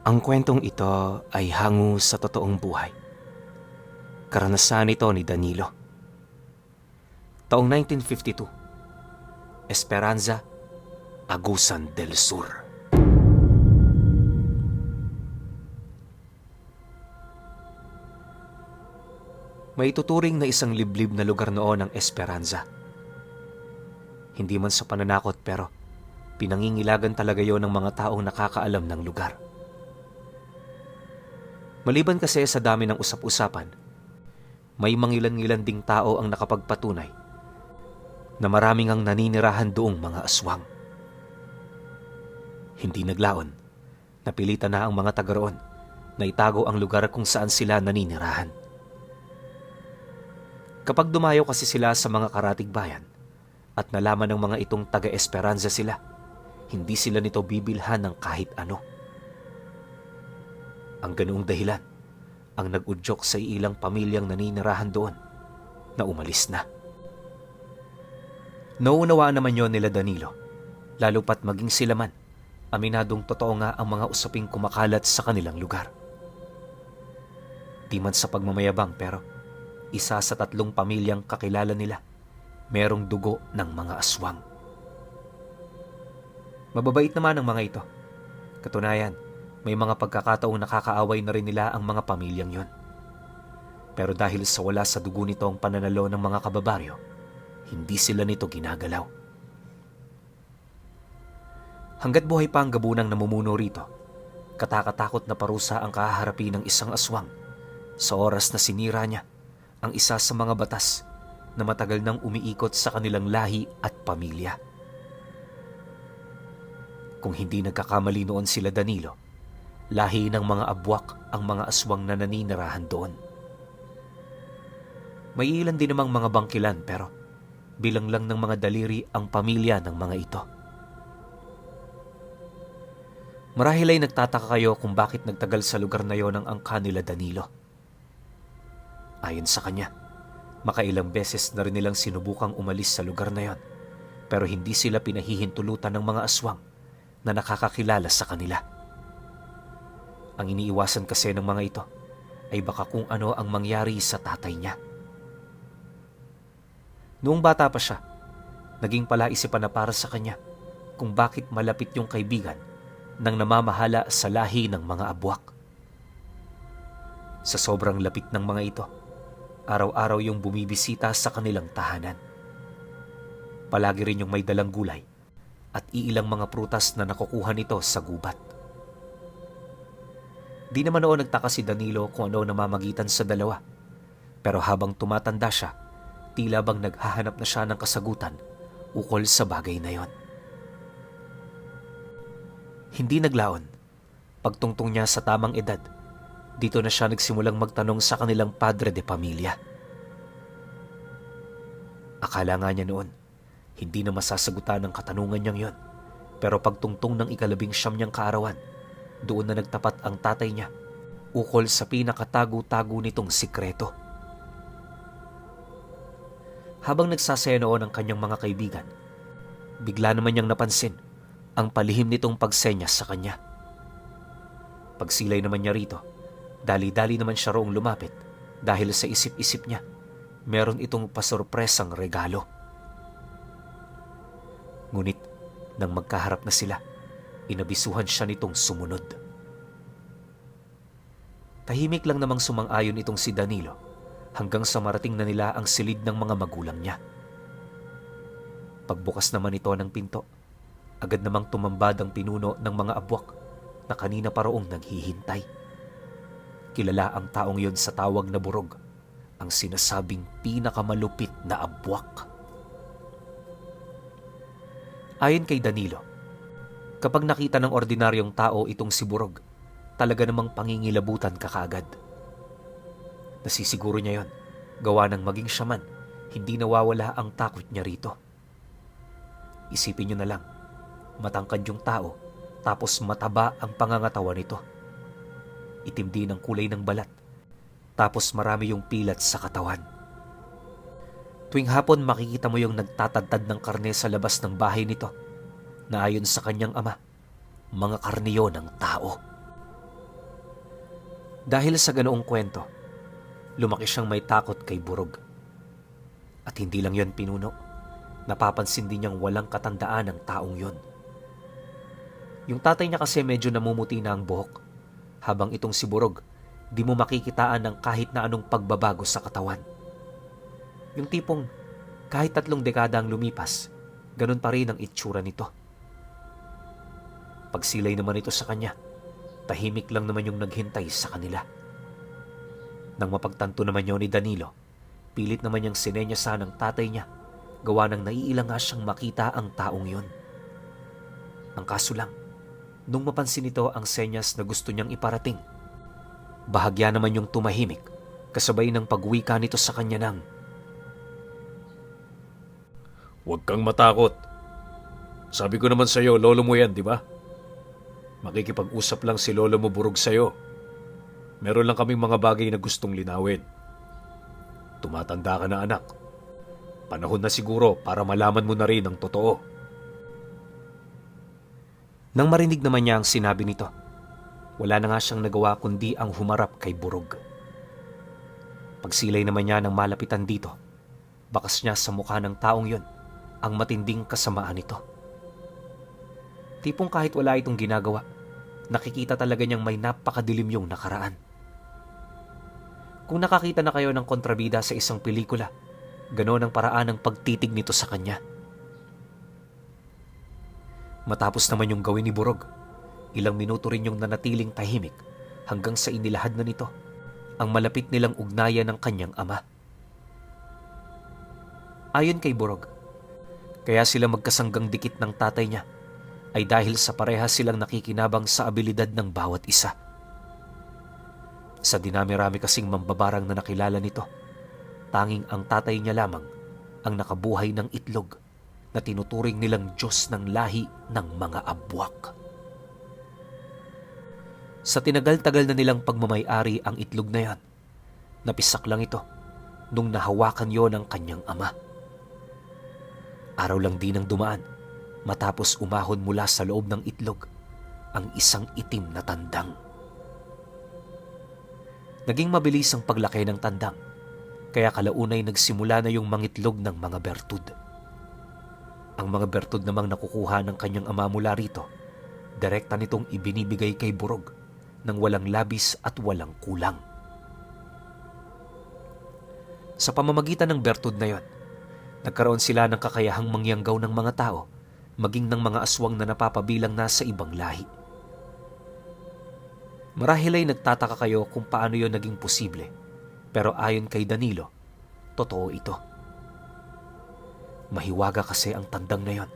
Ang kwentong ito ay hango sa totoong buhay. Karanasan ito ni Danilo. Taong 1952, Esperanza, Agusan del Sur. May tuturing na isang liblib na lugar noon ang Esperanza. Hindi man sa pananakot pero pinangingilagan talaga yon ng mga taong nakakaalam ng lugar. Maliban kasi sa dami ng usap-usapan, may mangilan-ngilan ding tao ang nakapagpatunay na maraming ang naninirahan doong mga aswang. Hindi naglaon, napilitan na ang mga taga roon na itago ang lugar kung saan sila naninirahan. Kapag dumayo kasi sila sa mga karatig bayan at nalaman ng mga itong taga-Esperanza sila, hindi sila nito bibilhan ng kahit ano. Ang ganoong dahilan ang nag-udyok sa ilang pamilyang naninirahan doon na umalis na. Nauunawaan naman yon nila Danilo, lalo pat maging sila man, aminadong totoo nga ang mga usaping kumakalat sa kanilang lugar. Di man sa pagmamayabang pero isa sa 3 pamilyang kakilala nila, merong dugo ng mga aswang. Mababait naman ang mga ito. Katunayan, may mga pagkakataong nakakaaway na rin nila ang mga pamilyang yon. Pero dahil sa wala sa dugo nito ang pananalo ng mga kababaryo, hindi sila nito ginagalaw. Hanggat buhay pa ang gabunang namumuno rito, katakatakot na parusa ang kahaharapin ng isang aswang sa oras na sinira niya ang isa sa mga batas na matagal nang umiikot sa kanilang lahi at pamilya. Kung hindi nagkakamali noon sila Danilo, lahi ng mga abwak ang mga aswang na naninirahan doon. May ilan din namang mga bangkilan pero bilang lang ng mga daliri ang pamilya ng mga ito. Marahil ay nagtataka kayo kung bakit nagtagal sa lugar na yon ang angka nila Danilo. Ayon sa kanya, makailang beses na rin nilang sinubukang umalis sa lugar na yon pero hindi sila pinahihintulutan ng mga aswang na nakakakilala sa kanila. Ang iniiwasan kasi ng mga ito ay baka kung ano ang mangyari sa tatay niya. Noong bata pa siya, naging palaisipan na para sa kanya kung bakit malapit yung kaibigan ng namamahala sa lahi ng mga abwak. Sa sobrang lapit ng mga ito, araw-araw yung bumibisita sa kanilang tahanan. Palagi rin yung may dalang gulay at iilang mga prutas na nakukuha nito sa gubat. Di naman noon nagtaka si Danilo kung ano namamagitan sa dalawa. Pero habang tumatanda siya, tila bang naghahanap na siya ng kasagutan ukol sa bagay na yon. Hindi naglaon. Pagtungtong niya sa tamang edad, dito na siya nagsimulang magtanong sa kanilang padre de pamilya. Akala nga niya noon, hindi na masasagutan ang katanungan niyang yon. Pero pagtungtong ng 19 niyang kaarawan, doon na nagtapat ang tatay niya ukol sa pinakatago-tago nitong sikreto. Habang nagsasaya noon ang kanyang mga kaibigan, bigla naman niyang napansin ang palihim nitong pagsenyas sa kanya. Pagsilay naman niya rito, dali-dali naman siya roong lumapit dahil sa isip-isip niya, meron itong pasorpresang regalo. Ngunit nang magkaharap na sila, inabisuhan siya nitong sumunod. Tahimik lang namang sumang-ayon itong si Danilo hanggang sa marating na nila ang silid ng mga magulang niya. Pagbukas naman ito ng pinto, agad namang tumambad ang pinuno ng mga abwak na kanina pa roong naghihintay. Kilala ang taong yon sa tawag na Burog, ang sinasabing pinakamalupit na abwak. Ayon kay Danilo, kapag nakita ng ordinaryong tao itong si Burog, talaga namang pangingilabutan ka kaagad. Nasisiguro niya yon, gawa ng maging siya man, hindi nawawala ang takot niya rito. Isipin niyo na lang, matangkad yung tao, tapos mataba ang pangangatawan nito. Itim din ang kulay ng balat, tapos marami yung pilat sa katawan. Tuwing hapon makikita mo yung nagtatadtad ng karne sa labas ng bahay nito, na ayon sa kanyang ama, mga karne yon ng tao. Dahil sa ganoong kwento, lumaki siyang may takot kay Burog. At hindi lang yon pinuno, napapansin din niyang walang katandaan ng taong yon. Yung tatay niya kasi medyo namumuti na ang buhok, habang itong si Burog, di mo makikitaan ng kahit na anong pagbabago sa katawan. Yung tipong kahit 3 dekada ang lumipas, ganun pa rin ang itsura nito. Pagsilay naman ito sa kanya, tahimik lang naman yung naghintay sa kanila. Nang mapagtanto naman yun ni Danilo, pilit naman niyang sinenyasan ng tatay niya, gawa ng naiilang nga siyang makita ang taong yun. Ang kaso lang, nung mapansin nito ang senyas na gusto niyang iparating, bahagya naman yung tumahimik, kasabay ng pagwika nito sa kanya ng, "Huwag kang matakot. Sabi ko naman sa'yo, lolo mo yan, di ba? Makikipag-usap lang si lolo mo Burog sa'yo. Meron lang kaming mga bagay na gustong linawin. Tumatanda ka na, anak. Panahon na siguro para malaman mo na rin ang totoo." Nang marinig naman niya ang sinabi nito, wala na nga siyang nagawa kundi ang humarap kay Burog. Pagsilay naman niya ng malapitan dito, bakas niya sa mukha ng taong yon ang matinding kasamaan nito. Tipong kahit wala itong ginagawa, nakikita talaga niyang may napakadilim yung nakaraan. Kung nakakita na kayo ng kontrabida sa isang pelikula, ganoon ang paraan ng pagtitig nito sa kanya. Matapos naman yung gawin ni Burog, ilang minuto rin yung nanatiling tahimik hanggang sa inilahad na nito ang malapit nilang ugnayan ng kanyang ama. Ayon kay Burog, kaya sila magkasanggang dikit ng tatay niya ay dahil sa parehas silang nakikinabang sa abilidad ng bawat isa. Sa dinami-rami kasing mambabarang na nakilala nito, tanging ang tatay niya lamang ang nakabuhay ng itlog na tinuturing nilang Diyos ng lahi ng mga abwak. Sa tinagal-tagal na nilang pagmamayari ang itlog na yan, napisak lang ito nung nahawakan yon ng kanyang ama. Araw lang din ang dumaan matapos umahon mula sa loob ng itlog ang isang itim na tandang. Naging mabilis ang paglaki ng tandang, kaya kalaunay nagsimula na yung mangitlog ng mga bertud. Ang mga bertud namang nakukuha ng kanyang ama mula rito, direkta nitong ibinibigay kay Burog nang walang labis at walang kulang. Sa pamamagitan ng bertud na yon, nagkaroon sila ng kakayahang mangyanggaw ng mga tao, maging ng mga aswang na napapabilang na sa ibang lahi. Marahil ay nagtataka kayo kung paano yon naging posible, pero ayon kay Danilo, totoo ito. Mahiwaga kasi ang tandang na yon,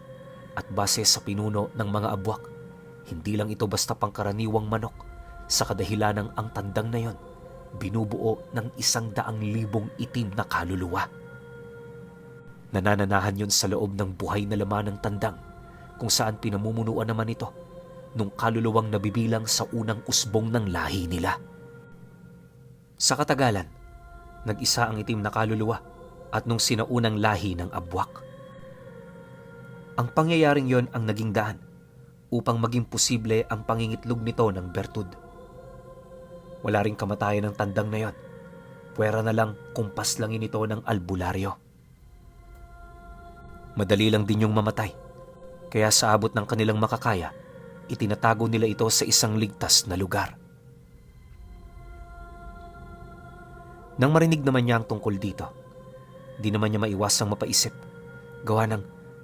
at base sa pinuno ng mga abwak, hindi lang ito basta pangkaraniwang manok, sa kadahilanang ang tandang na yon binubuo ng 100,000 itim na kaluluwa. Nanananahan yon sa loob ng buhay na laman ng tandang, kung saan pinamumunuan naman ito nung kaluluwang nabibilang sa unang usbong ng lahi nila. Sa katagalan, nag-isa ang itim na kaluluwa at nung sinaunang lahi ng abwak. Ang pangyayaring yon ang naging daan upang maging posible ang pangingitlog nito ng bertud. Wala ring kamatayan ng tandang na yon, puwera na lang kumpas langin ito ng albularyo. Madali lang din yung mamatay, kaya sa abot ng kanilang makakaya, itinatago nila ito sa isang ligtas na lugar. Nang marinig naman niya ang tungkol dito, di naman niya maiwasang mapaisip, gawa ng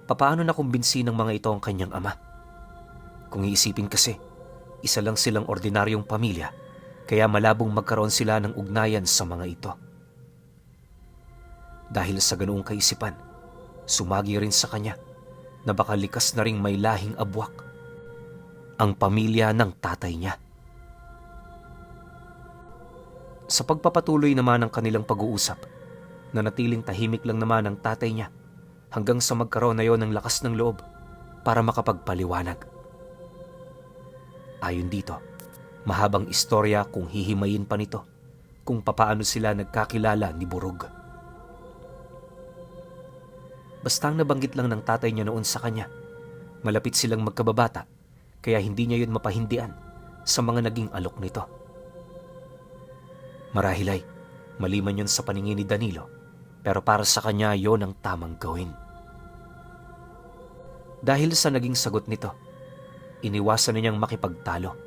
papaano nakumbinsi ng mga ito ang kanyang ama. Kung iisipin kasi, isa lang silang ordinaryong pamilya, kaya malabong magkaroon sila ng ugnayan sa mga ito. Dahil sa ganoong kaisipan, sumagi rin sa kanya na baka likas na ring may lahing abwak ang pamilya ng tatay niya. Sa pagpapatuloy naman ng kanilang pag-uusap, nanatiling tahimik lang naman ang tatay niya hanggang sa magkaroon na yon ng lakas ng loob para makapagpaliwanag. Ayon dito, mahabang istorya kung hihimayin pa nito kung papaano sila nagkakilala ni Burog. Bastang nabanggit lang ng tatay niya noon sa kanya, malapit silang magkababata, kaya hindi niya yun mapahindian sa mga naging alok nito. Marahil ay mali man yun sa paningin ni Danilo, pero para sa kanya yon ang tamang gawin. Dahil sa naging sagot nito, iniwasan na niyang makipagtalo.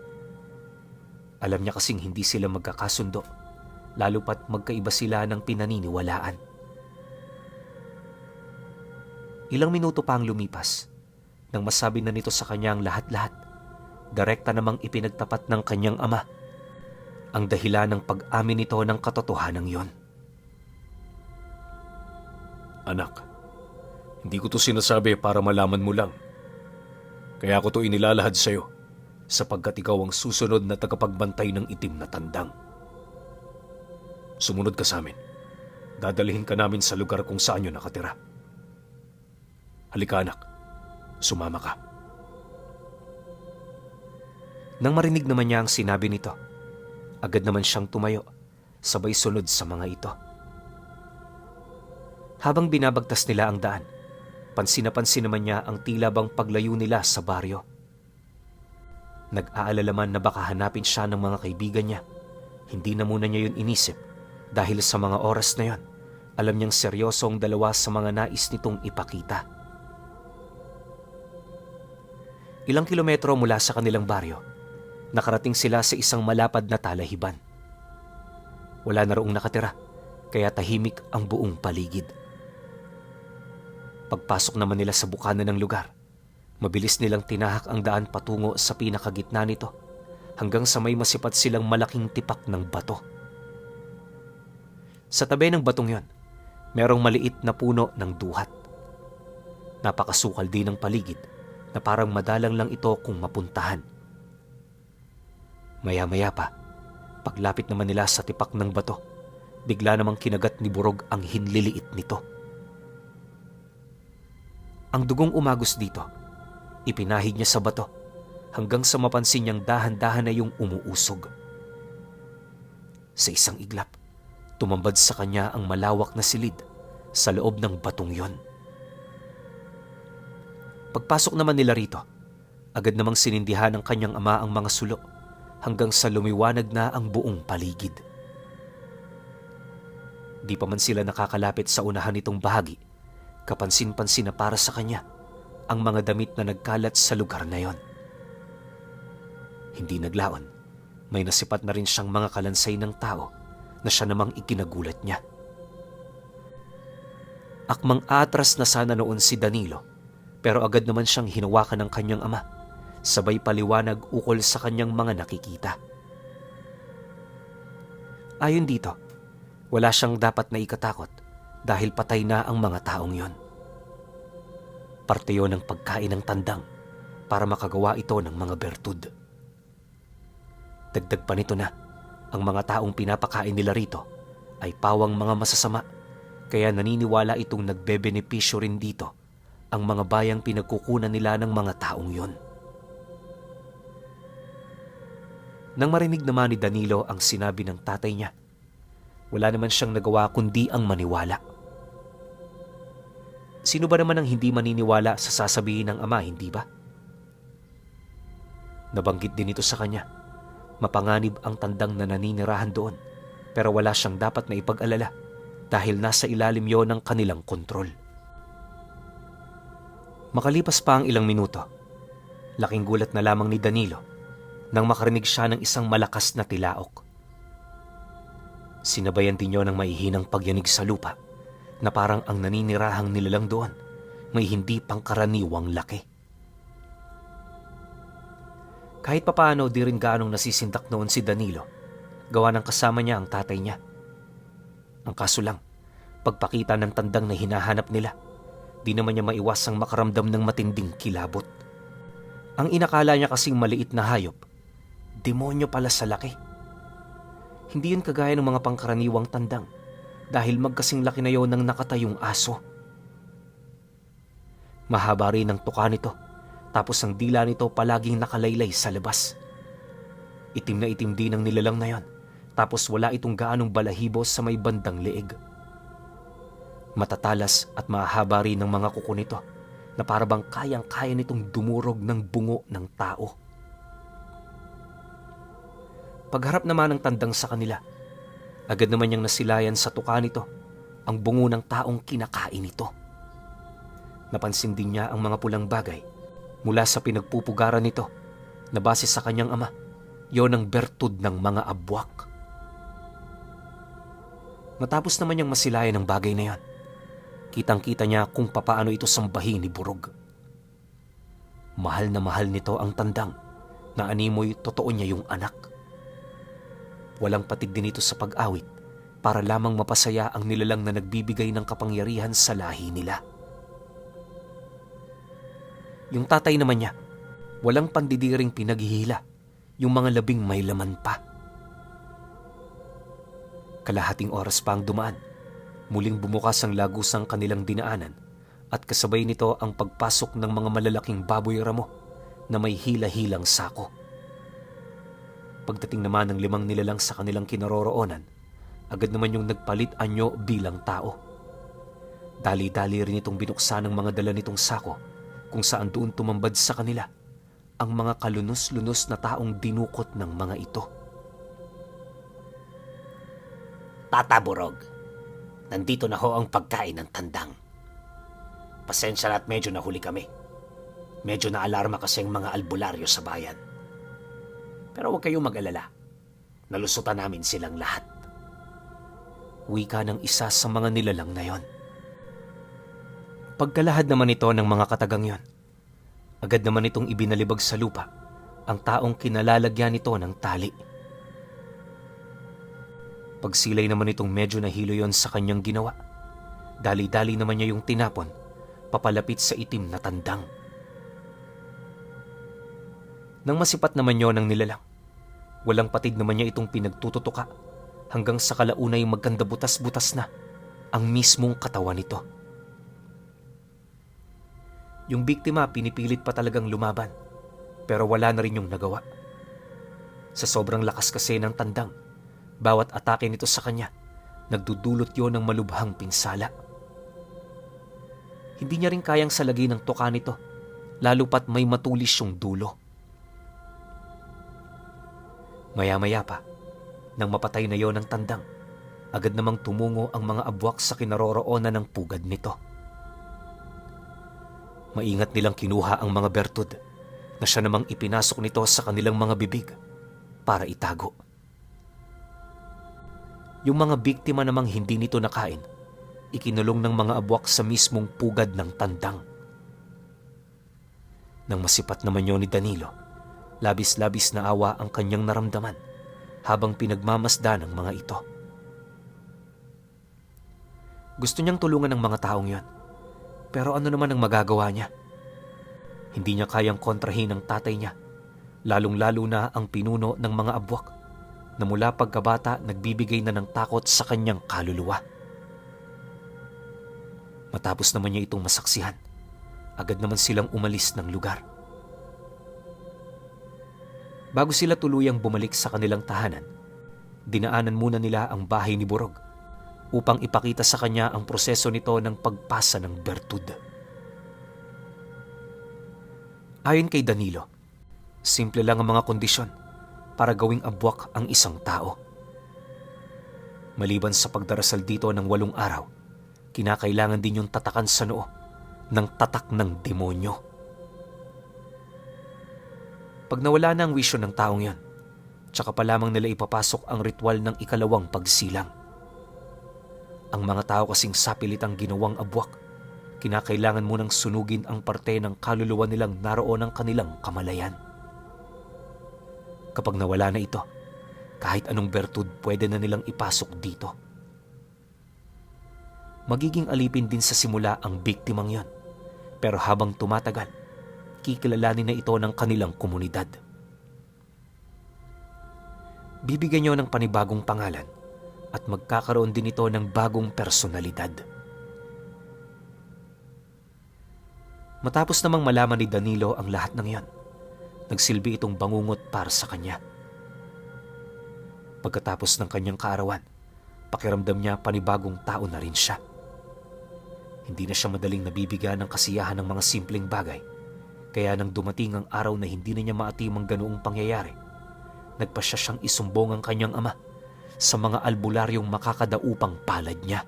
Alam niya kasing hindi sila magkakasundo, lalo pat magkaiba sila ng pinaniniwalaan. Ilang minuto pa ang lumipas nang masabi na nito sa kanya ang lahat-lahat. Direkta namang ipinagtapat ng kanyang ama ang dahilan ng pag-amin nito ng katotohanan yon. Anak, hindi ko to sinasabi para malaman mo lang. Kaya ko to inilalahad sa'yo sapagkat ikaw ang susunod na tagapagbantay ng itim na tandang. Sumunod ka sa amin. Dadalhin ka namin sa lugar kung saan yun nakatira. Halika anak, sumama ka. Nang marinig naman niya ang sinabi nito, agad naman siyang tumayo, sabay sunod sa mga ito. Habang binabagtas nila ang daan, pansin na pansin naman niya ang tila bang paglayo nila sa baryo. Nag-aalala man na baka hanapin siya ng mga kaibigan niya. Hindi na muna niya yun inisip dahil sa mga oras na yon, alam niyang seryoso ang dalawa sa mga nais nitong ipakita. Ilang kilometro mula sa kanilang baryo, nakarating sila sa isang malapad na talahiban. Wala na roong nakatira, kaya tahimik ang buong paligid. Pagpasok naman nila sa bukana ng lugar, mabilis nilang tinahak ang daan patungo sa pinakagitna nito hanggang sa may masipat silang malaking tipak ng bato. Sa tabi ng batong yon, merong maliit na puno ng duhat. Napakasukal din ng paligid na parang madalang lang ito kung mapuntahan. Maya-maya pa, paglapit naman nila sa tipak ng bato, bigla namang kinagat ni Burog ang hinliliit nito. Ang dugong umagos dito, ipinahid niya sa bato hanggang sa mapansin niyang dahan-dahan na yung umuusog. Sa isang iglap, tumambad sa kanya ang malawak na silid sa loob ng batong yon. Pagpasok naman nila rito, agad namang sinindihan ng kanyang ama ang mga sulo hanggang sa lumiwanag na ang buong paligid. Di pa man sila nakakalapit sa unahan nitong bahagi, kapansin-pansin na para sa kanya ang mga damit na nagkalat sa lugar na yon. Hindi naglaon, may nasipat na rin siyang mga kalansay ng tao na siya namang ikinagulat niya. Akmang atras na sana noon si Danilo, pero agad naman siyang hinawakan ng kanyang ama, sabay paliwanag ukol sa kanyang mga nakikita. Ayon dito, wala siyang dapat na ikatakot dahil patay na ang mga taong yon. Parte yon ng pagkain ng tandang para makagawa ito ng mga bertud. Dagdag pa nito na ang mga taong pinapakain nila rito ay pawang mga masasama, kaya naniniwala itong nagbebenepisyo rin dito ang mga bayang pinagkukunan nila ng mga taong yon. Nang marinig naman ni Danilo ang sinabi ng tatay niya, wala naman siyang nagawa kundi ang maniwala. Sino ba naman ang hindi maniniwala sa sasabihin ng ama, hindi ba? Nabanggit din ito sa kanya. Mapanganib ang tandang na naninirahan doon, pero wala siyang dapat na ipag-alala dahil nasa ilalim yon ng kanilang kontrol. Makalipas pa ang ilang minuto, laking gulat na lamang ni Danilo nang makarinig siya ng isang malakas na tilaok. Sinabayan din niyo ng maihinang pagyanig sa lupa na parang ang naninirahang nilalang doon may hindi pangkaraniwang laki. Kahit papaano di rin gaanong nasisindak noon si Danilo, gawa ng kasama niya ang tatay niya. Ang kaso lang, pagpakita ng tandang na hinahanap nila, di naman niya maiwasang makaramdam ng matinding kilabot. Ang inakala niya kasing maliit na hayop, demonyo pala sa laki. Hindi yun kagaya ng mga pangkaraniwang tandang dahil magkasing laki na yon ng nakatayong aso. Mahaba rin ang tuka nito, tapos ang dila nito palaging nakalaylay sa labas. Itim na itim din ang nilalang na yon, tapos wala itong gaanong balahibo sa may bandang leeg. Matatalas at mahaba rin ng mga kuko nito na parabang kayang-kaya nitong dumurog ng bungo ng tao. Pagharap naman ng tandang sa kanila, Agad naman niyang nasilayan sa tuka nito ang bungo ng taong kinakain nito. Napansin din niya ang mga pulang bagay mula sa pinagpupugaran nito na base sa kanyang ama, yon ang bertud ng mga abwak. Matapos naman niyang masilayan ang bagay na yan, kitang-kita niya kung papaano ito sambahin ni Burog. Mahal na mahal nito ang tandang na animoy totoo niya yung anak. Walang patig din ito sa pag-awit para lamang mapasaya ang nilalang na nagbibigay ng kapangyarihan sa lahi nila. Yung tatay naman niya, walang pandidiring pinaghihila, yung mga labing may laman pa. Kalahating oras pa ang dumaan, muling bumukas ang lagusang kanilang dinaanan at kasabay nito ang pagpasok ng mga malalaking baboy ramo na may hila-hilang sako. Pagdating naman ng 5 nilalang sa kanilang kinaroroonan, agad naman yung nagpalit anyo bilang tao. Dali-dali rin itong binuksan ng mga dala nitong sako kung saan doon tumambad sa kanila ang mga kalunos-lunos na taong dinukot ng mga ito. Tata Burog, nandito na ho ang pagkain ng tandang. Pasensya na at medyo nahuli kami. Medyo na-alarma kasi ang mga albularyo sa bayan. Pero huwag kayong mag-alala. Nalusutan namin silang lahat. Wika ng isa sa mga nilalang na yon. Pagkalahad naman ito ng mga katagang yon, agad naman itong ibinalibag sa lupa ang taong kinalalagyan nito ng tali. Pagsilay naman itong medyo nahilo yon sa kanyang ginawa, dali-dali naman niya yung tinapon papalapit sa itim na tandang. Nang masipat naman yon ng nilalang, walang patid naman niya itong pinagtututuka hanggang sa kalaunay magkanda butas-butas na ang mismong katawan nito. Yung biktima pinipilit pa talagang lumaban pero wala na rin yung nagawa. Sa sobrang lakas kasi ng tandang, bawat atake nito sa kanya, nagdudulot yon ng malubhang pinsala. Hindi niya rin kayang salagi ng tuka nito, lalo pat may matulis yung dulo. Maya-maya pa, nang mapatay na yon ng tandang, agad namang tumungo ang mga abwak sa kinaroroonan ng pugad nito. Maingat nilang kinuha ang mga bertud na siya namang ipinasok nito sa kanilang mga bibig para itago. Yung mga biktima namang hindi nito nakain, ikinulong ng mga abwak sa mismong pugad ng tandang. Nang masipat naman yun ni Danilo, labis-labis na awa ang kanyang naramdaman habang pinagmamasdan ng mga ito. Gusto niyang tulungan ng mga taong yon, pero ano naman ang magagawa niya? Hindi niya kayang kontrahin ang tatay niya, lalong-lalo na ang pinuno ng mga abwak na mula pagkabata nagbibigay na ng takot sa kanyang kaluluwa. Matapos naman niya itong masaksihan, agad naman silang umalis ng lugar. Bago sila tuluyang bumalik sa kanilang tahanan, dinaanan muna nila ang bahay ni Burog upang ipakita sa kanya ang proseso nito ng pagpasa ng bertud. Ayon kay Danilo, simple lang ang mga kondisyon para gawing abwak ang isang tao. Maliban sa pagdarasal dito ng 8 araw, kinakailangan din yung tatakan sa noo ng tatak ng demonyo. Pag nawala na ang wisyo ng taong yan, tsaka pa lamang nila ipapasok ang ritual ng ikalawang pagsilang. Ang mga tao kasing sapilitang ginawang abwak, kinakailangan munang sunugin ang parte ng kaluluwa nilang naroon ang kanilang kamalayan. Kapag nawala na ito, kahit anong bertud pwede na nilang ipasok dito. Magiging alipin din sa simula ang biktimang yon, pero habang tumatagal, kikilalanin na ito ng kanilang komunidad. Bibigyan niyo ng panibagong pangalan at magkakaroon din ito ng bagong personalidad. Matapos namang malaman ni Danilo ang lahat ng yan, nagsilbi itong bangungot para sa kanya. Pagkatapos ng kanyang kaarawan, pakiramdam niya panibagong tao na rin siya. Hindi na siya madaling nabibigyan ng kasiyahan ng mga simpleng bagay, kaya nang dumating ang araw na hindi na niya maatim ang ganoong pangyayari, nagpasya siyang isumbong ang kanyang ama sa mga albularyong makakadaupang palad niya.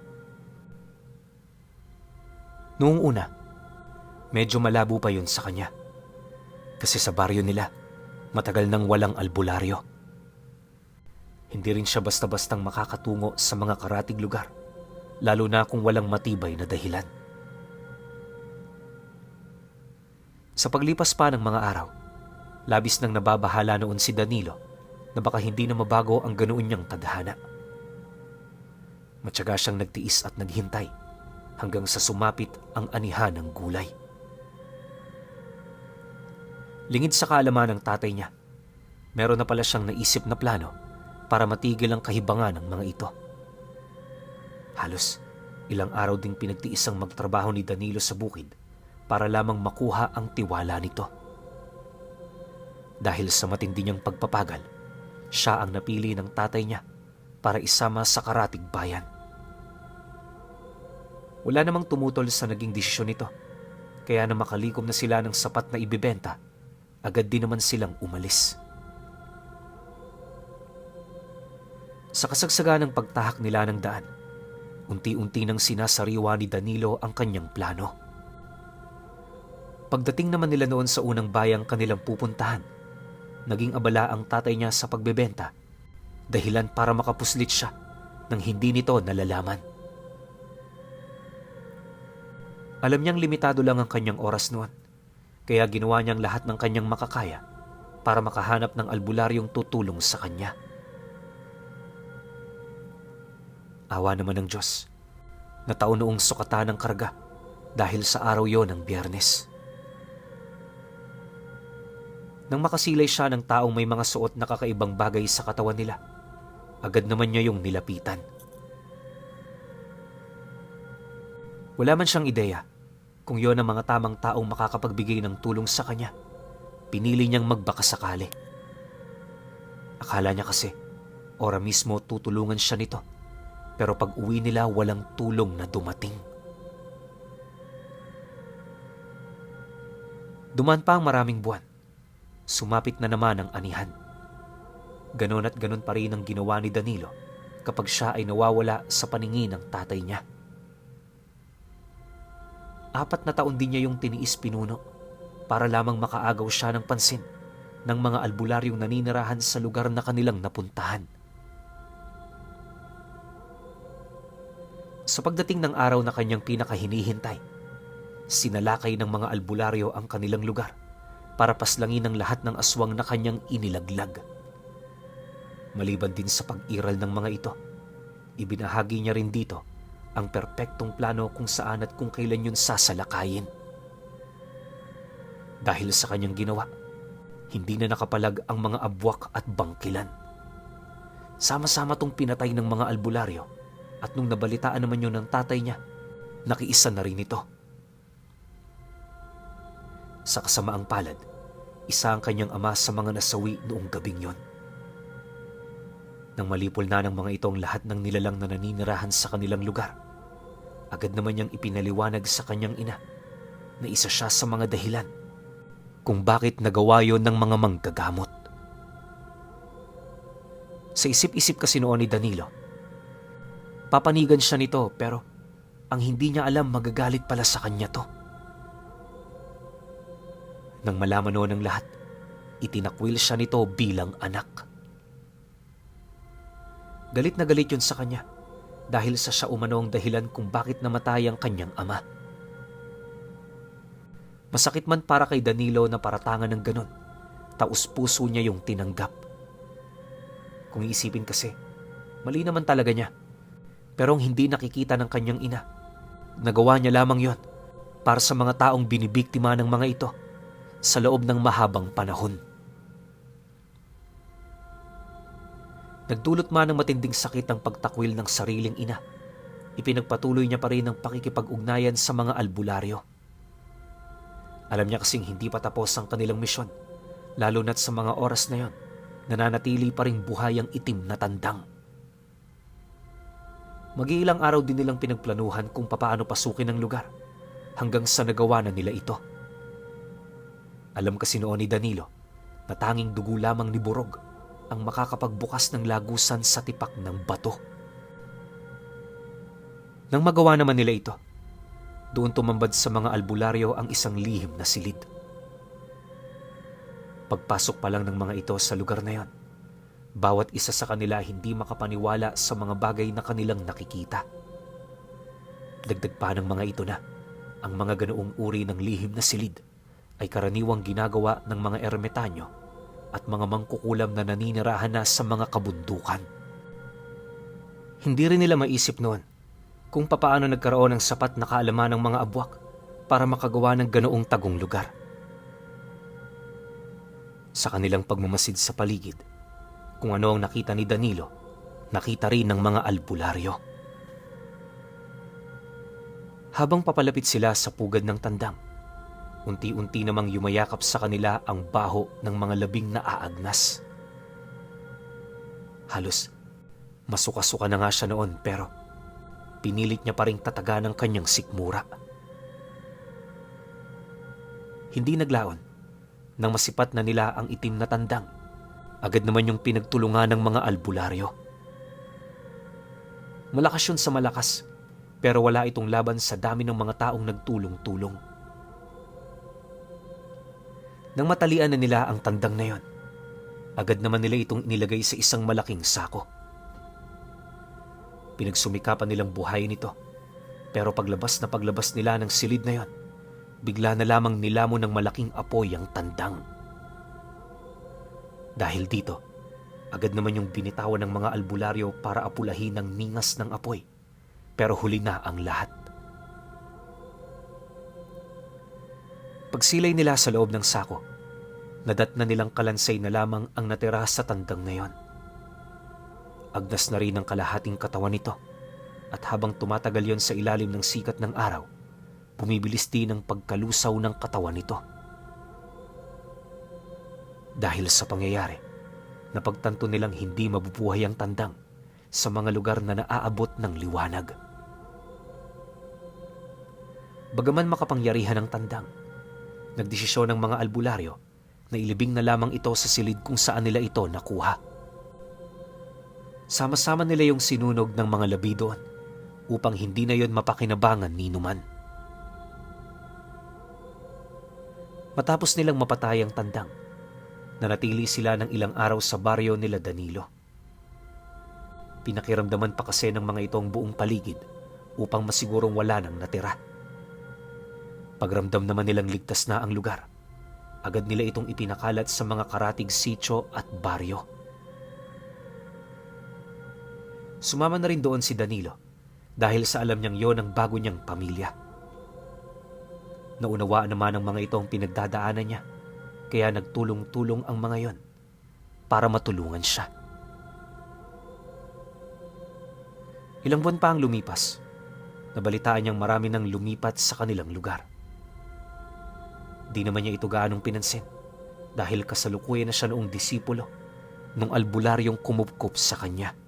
Noong una, medyo malabo pa yun sa kanya. Kasi sa baryo nila, matagal nang walang albularyo. Hindi rin siya basta-bastang makakatungo sa mga karatig lugar, lalo na kung walang matibay na dahilan. Sa paglipas pa ng mga araw, labis nang nababahala noon si Danilo na baka hindi na mabago ang ganoon niyang tadhana. Matyaga siyang nagtiis at naghintay hanggang sa sumapit ang anihan ng gulay. Lingid sa kaalaman ng tatay niya, meron na pala siyang naisip na plano para matigil ang kahibangan ng mga ito. Halos ilang araw ding pinagtiis ang magtrabaho ni Danilo sa bukid para lamang makuha ang tiwala nito. Dahil sa matindi niyang pagpapagal, siya ang napili ng tatay niya para isama sa karatig bayan. Wala namang tumutol sa naging desisyon nito, kaya na makalikom na sila ng sapat na ibibenta, agad din naman silang umalis. Sa kasagsagan ng pagtahak nila ng daan, unti-unti nang sinasariwa ni Danilo ang kanyang plano. Pagdating naman nila noon sa unang bayang kanilang pupuntahan, naging abala ang tatay niya sa pagbebenta, dahilan para makapuslit siya nang hindi nito nalalaman. Alam niyang limitado lang ang kanyang oras noon, kaya ginawa niyang lahat ng kanyang makakaya para makahanap ng albularyong tutulong sa kanya. Awa naman ng Diyos, nataon noong sukatan ng karga dahil sa araw yon ng Biyernes. Nang makasilay siya ng taong may mga suot na kakaibang bagay sa katawan nila, agad naman niya yung nilapitan. Wala man siyang ideya kung yon ang mga tamang taong makakapagbigay ng tulong sa kanya. Pinili niyang magbakasakali. Akala niya kasi, ora mismo tutulungan siya nito. Pero pag uwi nila, walang tulong na dumating. Duman pa ang maraming buwan. Sumapit na naman ang anihan. Ganon at ganon pa rin ang ginawa ni Danilo kapag siya ay nawawala sa paningin ng tatay niya. 4 na taon din niya yung tiniis pinuno para lamang makaagaw siya ng pansin ng mga albularyong naninirahan sa lugar na kanilang napuntahan. Sa pagdating ng araw na kanyang pinakahinihintay, sinalakay ng mga albularyo ang kanilang lugar para paslangin ang lahat ng aswang na kanyang inilaglag. Maliban din sa pag-iral ng mga ito, ibinahagi niya rin dito ang perpektong plano kung saan at kung kailan yun sasalakayin. Dahil sa kanyang ginawa, hindi na nakapalag ang mga abwak at bangkilan. Sama-sama tong pinatay ng mga albularyo at nung nabalitaan naman yun ng tatay niya, nakiisa na rin ito. Sa kasamaang palad, isa ang kanyang ama sa mga nasawi noong gabing yon. Nang malipol na ng mga itong lahat ng nilalang na naninirahan sa kanilang lugar, agad naman niyang ipinaliwanag sa kanyang ina na isa siya sa mga dahilan kung bakit nagawa yon ng mga manggagamot. Sa isip-isip kasi noon ni Danilo, papanigan siya nito pero ang hindi niya alam magagalit pala sa kanya to. Nang malaman noon ng lahat, itinakwil siya nito bilang anak. Galit na galit yun sa kanya dahil sa siya umano ang dahilan kung bakit namatay ang kanyang ama. Masakit man para kay Danilo na paratangan ng ganon, taus-puso niya yung tinanggap. Kung iisipin kasi, mali naman talaga niya. Pero ang hindi nakikita ng kanyang ina, nagawa niya lamang yon para sa mga taong binibiktima ng mga ito sa loob ng mahabang panahon. Nagdulot man ng matinding sakit ang pagtakwil ng sariling ina, ipinagpatuloy niya pa rin ang pakikipag-ugnayan sa mga albularyo. Alam niya kasing hindi pa tapos ang kanilang misyon, lalo na't sa mga oras na yon, nananatili pa rin buhay ang itim na tandang. Mag-iilang araw din nilang pinagplanuhan kung papaano pasukin ang lugar hanggang sa nagawa na nila ito. Alam kasi noon ni Danilo na tanging dugo lamang ni Burog ang makakapagbukas ng lagusan sa tipak ng bato. Nang magawa naman nila ito, doon tumambad sa mga albularyo ang isang lihim na silid. Pagpasok pa lang ng mga ito sa lugar na yon, bawat isa sa kanila hindi makapaniwala sa mga bagay na kanilang nakikita. Dagdag pa ng mga ito na ang mga ganoong uri ng lihim na silid ay karaniwang ginagawa ng mga ermitanyo at mga mangkukulam na naninirahan na sa mga kabundukan. Hindi rin nila maisip noon kung papaano nagkaroon ng sapat na kaalaman ng mga abwak para makagawa ng ganoong tagong lugar. Sa kanilang pagmamasid sa paligid, kung ano ang nakita ni Danilo, nakita rin ng mga albularyo. Habang papalapit sila sa pugad ng tandang, unti-unti namang yumayakap sa kanila ang baho ng mga labing naaagnas. Halos masuka-suka na nga siya noon pero pinilit niya pa ring tatagan ang kanyang sikmura. Hindi naglaon nang masipat na nila ang itim na tandang. Agad naman yung pinagtulungan ng mga albularyo. Malakas yun sa malakas, pero wala itong laban sa dami ng mga taong nagtulong-tulong. Nang matalian na nila ang tandang na yon, agad naman nila itong inilagay sa isang malaking sako. Pinagsumikapan nilang buhayin ito, pero paglabas nila ng silid na yon, bigla na lamang nilamon ng malaking apoy ang tandang. Dahil dito, agad naman yung binitawan ng mga albularyo para apulahin ng ningas ng apoy, pero huli na ang lahat. Pagsilay nila sa loob ng sako, nadat na nilang kalansay na lamang ang natira sa tandang na yon. Agnas na rin ang kalahating katawan nito, at habang tumatagal yon sa ilalim ng sikat ng araw, bumibilis din ang pagkalusaw ng katawan nito. Dahil sa pangyayari, napagtanto nilang hindi mabubuhay ang tandang sa mga lugar na naaabot ng liwanag. Bagaman makapangyarihan ang tandang, nagdesisyon ng mga albularyo na ilibing na lamang ito sa silid kung saan nila ito nakuha. Sama-sama nila yung sinunog ng mga labi doon upang hindi na yon mapakinabangan ni numan. Matapos nilang mapatay ang tandang, nanatili sila ng ilang araw sa baryo nila Danilo. Pinakiramdaman pa kasi ng mga itong buong paligid upang masigurong wala nang natira. Pagramdam naman nilang ligtas na ang lugar, agad nila itong ipinakalat sa mga karatig sitio at baryo. Sumama na rin doon si Danilo dahil sa alam niyang yon ang bago niyang pamilya. Naunawaan naman ng mga itong pinagdadaanan niya, kaya nagtulong-tulong ang mga yon para matulungan siya. Ilang buwan pa ang lumipas, nabalitaan niyang marami nang lumipat sa kanilang lugar. Di naman niya ito gaanong pinansin dahil kasalukuyan na siya noong disipulo nung albularyong kumupkup sa kanya.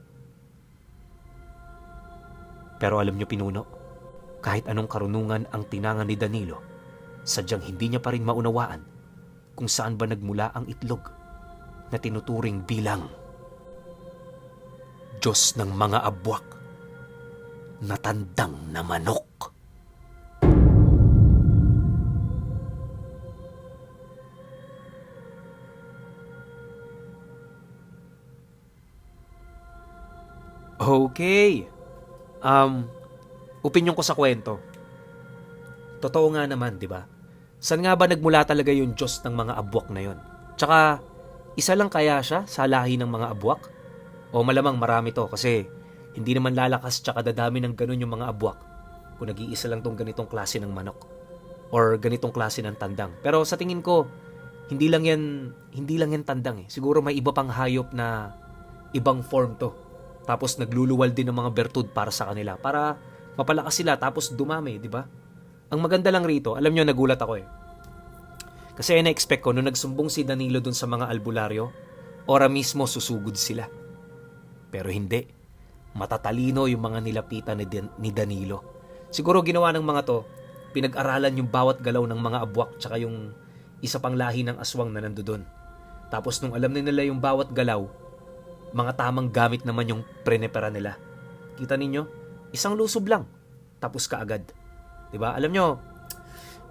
Pero alam niyo pinuno, kahit anong karunungan ang tinangan ni Danilo, sadyang hindi niya pa rin maunawaan kung saan ba nagmula ang itlog na tinuturing bilang Diyos ng mga abwak na tandang na manok. Okay. Opinyon ko sa kwento. Totoo nga naman, di ba? Saan nga ba nagmula talaga yung Diyos ng mga abwak na yon? Tsaka, isa lang kaya siya sa lahi ng mga abwak? O malamang marami to kasi hindi naman lalakas tsaka dadami ng ganun yung mga abwak kung nag-iisa lang tong ganitong klase ng manok or ganitong klase ng tandang. Pero sa tingin ko, hindi lang yan tandang eh. Siguro may iba pang hayop na ibang form to. Tapos nagluluwal din ng mga bertud para sa kanila. Para mapalakas sila tapos dumami, di ba? Ang maganda lang rito, alam nyo, nagulat ako eh. Kasi na-expect ko, nung nagsumbong si Danilo dun sa mga albularyo, ora mismo susugod sila. Pero hindi. Matatalino yung mga nilapitan ni Danilo. Siguro ginawa ng mga to, pinag-aralan yung bawat galaw ng mga abwak tsaka yung isa pang lahi ng aswang na nandoon. Tapos nung alam na nila yung bawat galaw, Mga tamang gamit naman yung prenepera nila. Kita ninyo? Isang lusob lang. Tapos kaagad. Diba? Alam nyo,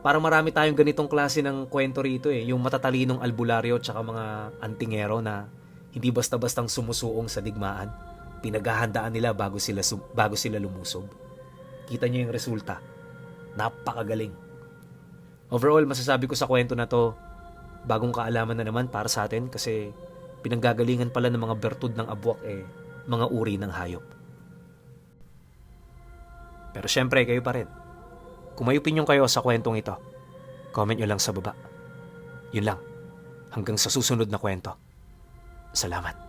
parang marami tayong ganitong klase ng kwento rito eh. Yung matatalinong albularyo tsaka mga antingero na hindi basta-bastang sumusuong sa digmaan. Pinaghahandaan nila bago sila lumusob. Kita nyo yung resulta. Napakagaling. Overall, masasabi ko sa kwento na to, bagong kaalaman na naman para sa atin kasi pinanggagalingan pala ng mga bertud ng abwak mga uri ng hayop. Pero syempre, kayo pa rin. Kung may opinion kayo sa kwentong ito, comment nyo lang sa baba. Yun lang. Hanggang sa susunod na kwento. Salamat.